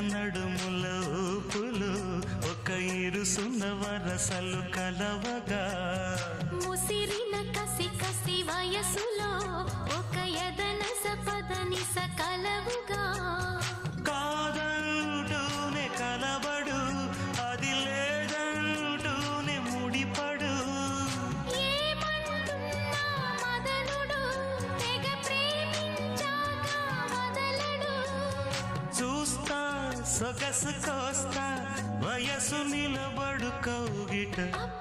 నడుముల ఊపులు ఒక ఇరుసున్న వరసలు కలవగా ముసిరిన కసి కసి వయసులో ఒక యదన సపదని సకలవుగా కాదంటూనే కలబడు అది లేదంటూనే ముడిపడు ఏమంటున్నా మదనుడు తెగ ప్రేమించాక వదలడు చూస్తా సొగసు కోస్తా వయసు నిలబడు కౌగిట అబ్బ